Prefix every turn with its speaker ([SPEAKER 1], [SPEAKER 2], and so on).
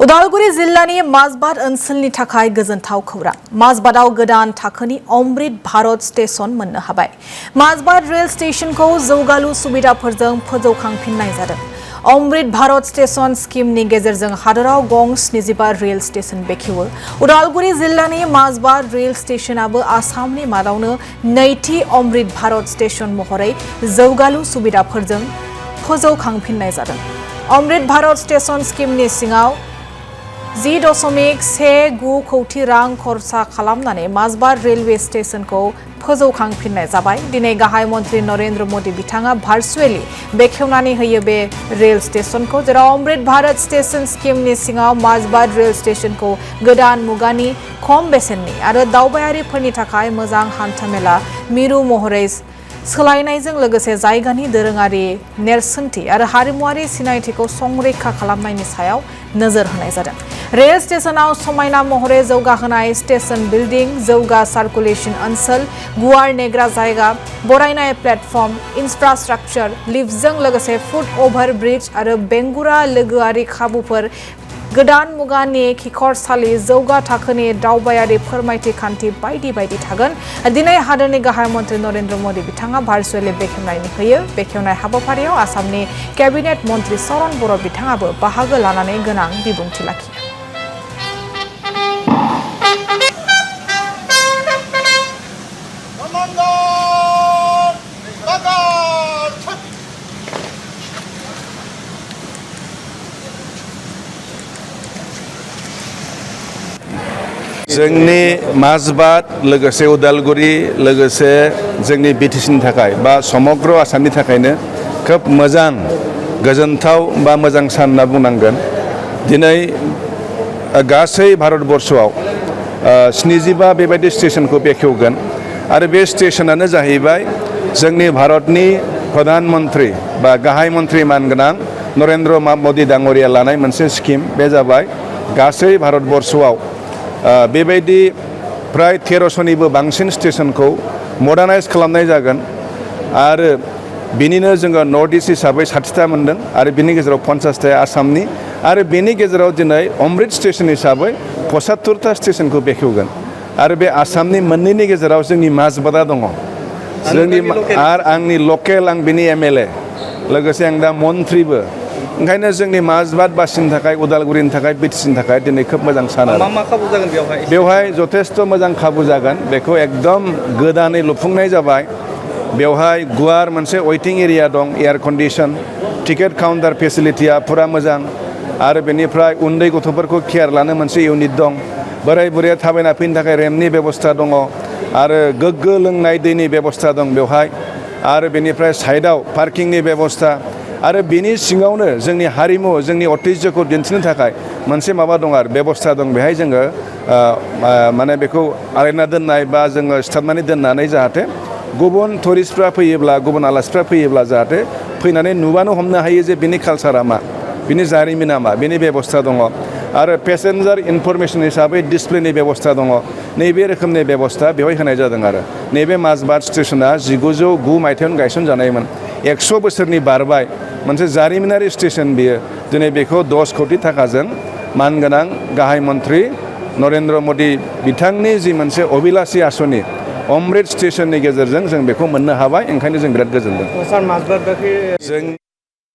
[SPEAKER 1] उदालगुरि जिल्लानि माजबाद ओनसोलनि थाखाय गोजोनथाव खौरां। माजबादाव गोदान थाखोनि अमृत भारत स्टेशन मोननो हाबाय। माजबाद रेल स्टेशनखौ जौगालु सुबिदाफोरजों फोजौखांफिननाय जादों। अमृत भारत स्टेशन स्किमनि गेजेरजों हादराव गं 75 रेल स्टेशन बेखेवो। उदालगुरि जिल्लानि माजबाद रेल स्टेशनाबो आसामनि मादावनो नैथि अमृत भारत स्टेशन महरै जौगालु सुबिदाफोरजों फोजौखांफिननाय जादों। अमृत भारत स्टेशन स्किमनि सिङाव 10.19 कौटि रां खरसा खालामनानै माजबाद रेलवे स्टेशनखौ फोजौखांफिननाय जाबाय। दिनै गाहाय मन्त्री नरेन्द्र मोदी बिथाङा भार्चुएलि बेखेवनानै होयो बे रेल स्टेशनखौ, जेराव अमृत भारत स्टेशन स्किमनि सिङाव माजबाद रेल स्टेशनखौ गोदान मुगानि खम बेसेननि आरो दावबायारिफोरनि थाखाय मोजां हान्थामेला मिरु महरै सोलायनायजों लोगोसे जायगानि दोरोङारि नेरसोनथि आरो हारिमुआरि सिनायथिखौ संरैखा खालामनायनि सायाव नोजोर होनाय जादों। रेल स्टेशनाव समायना महरै जौगाहोनाय स्टेशन बिल्डिं, जौगा सार्कुलेशन ओनसोल, गुवार नेग्रा जायगा, बरायनाय प्लेटफर्म, इन्फ्रास्ट्राक्चार, लिफ्टजों लोगोसे फुट ओभार ब्रिज आरो बेंगुरा लोगोआरि खाबुफोर, गोदान मुगानि खिखरसालि, जौगा थाखोनि दावबायारि फोरमायथि खान्थि बायदि बायदि थागोन। दिनै हादोरनि गाहाय मन्त्री नरेन्द्र मोदी बिथाङा भार्चुएलि बेखेवनानै होयो। बेखेवनाय हाबाफारियाव आसामनि केबिनेट मन्त्री चरण बर' बिथाङाबो बाहागो लानानै गोनां बिबुंथि लाखियो।
[SPEAKER 2] जोंनि माजबाद लोगोसे उदालगुरि लोगोसे जोंनि बिटिसिनि थाखाय बा समग्र आसामनि थाखायनो खोब मोजां गोजोनथाव बा मोजां सान होनना बुंनांगोन। दिनै गासै भारतबर्षआव 75 बेबायदि स्टेशनखौ बेखेवगोन आरो बे स्टेशनानो जाहैबाय जोंनि भारतनि प्रधान मन्त्री बा गाहाय मन्त्री मानगोनां नरेन्द्र मोदी दाङ'रिया लानाय मोनसे स्किम। बे जाबाय गासै भारतबर्षआव बेबायदि प्राय 1300निबो बांसिन स्टेशनखौ मडार्नाइज खालामनाय जागोन आरो बिनिनो जोङो नर्थ इस्ट हिसाबै 60टा मोनदों आरो बिनि गेजेराव 50टाया आसामनि आरो बेनि गेजेराव दिनै अमृत स्टेशन हिसाबै 75टा स्टेशनखौ बेखेवगोन आरो बे आसामनि मोननैनि गेजेराव जोंनि माजबादा दङ। जोंनि आरो आंनि लकेल, आं बिनि MLA लोगोसे आं दा मन्थ्रिबो। ओंखायनो जोंनि माजबाद बासिनि थाखाय, उदालगुरिनि थाखाय, बिटिसिनि थाखाय दिनै खोब मोजां सान आरो
[SPEAKER 3] मा खाबु जागोन
[SPEAKER 2] बेवहाय जथेस्थ' मोजां खाबु जागोन। बेखौ एकदम गोदानै लुफुंनाय जाबाय। बेवहाय गुवार मोनसे वेटिं एरिया दं, एयार कन्डिसन, टिकेट काउन्टार फेसिलिटिया फुरा मोजां आरो बेनिफ्राय उन्दै गथ'फोरखौ केयार लानो मोनसे इउनिट दं। बोराय बुरैया थाबायना फैनो थाखाय रेम्पनि बेबस्था दङ आरो गोग्गो लोंनाय दैनि बेबस्था दं बेवहाय आरो बेनिफ्राय साइडआव पार्किंनि बेबस्था आरो बेनि सिङावनो जोंनि हारिमु, जोंनि ऐतिह्यखौ दिन्थिनो थाखाय मोनसे माबा दं आरो बेबस्था दं। बेहाय जोङो माने बेखौ आलायना दोननाय बा जोङो सिथाबनानै दोननानै जाहाथे गुबुन टुरिस्टफ्रा फैयोब्ला, गुबुन आलासिफ्रा फैयोब्ला जाहाथे फैनानै नुबानो हमनो हायो जे बिनि कालसारा मा, बिनि जारिमिना मा, बिनि बेबस्था दङ आरो पेसेन्जार इनफरमेसन हिसाबै डिसप्लेनि बेबस्था दङ। नैबे रोखोमनि बेबस्था बेवहाय होनाय जादों आरो नैबे माजबाद स्टेशना 1909 मायथाइयाव गायसनजानायमोन। 100 बोसोरनि बारबाय, मोनसे जारिमिनारि स्टेशन बियो। दिनै बेखौ 10 कौटि थाखाजों मानगोनां गाहाय मन्त्री नरेन्द्र मोदी बिथांनि जि मोनसे अभिलाषी आसनि अमृत स्टेशननि गेजेरजों जों बेखौ मोननो हाबाय। ओंखायनो जों बिराद गोजोनदों।
[SPEAKER 3] सार माजबाद
[SPEAKER 2] जों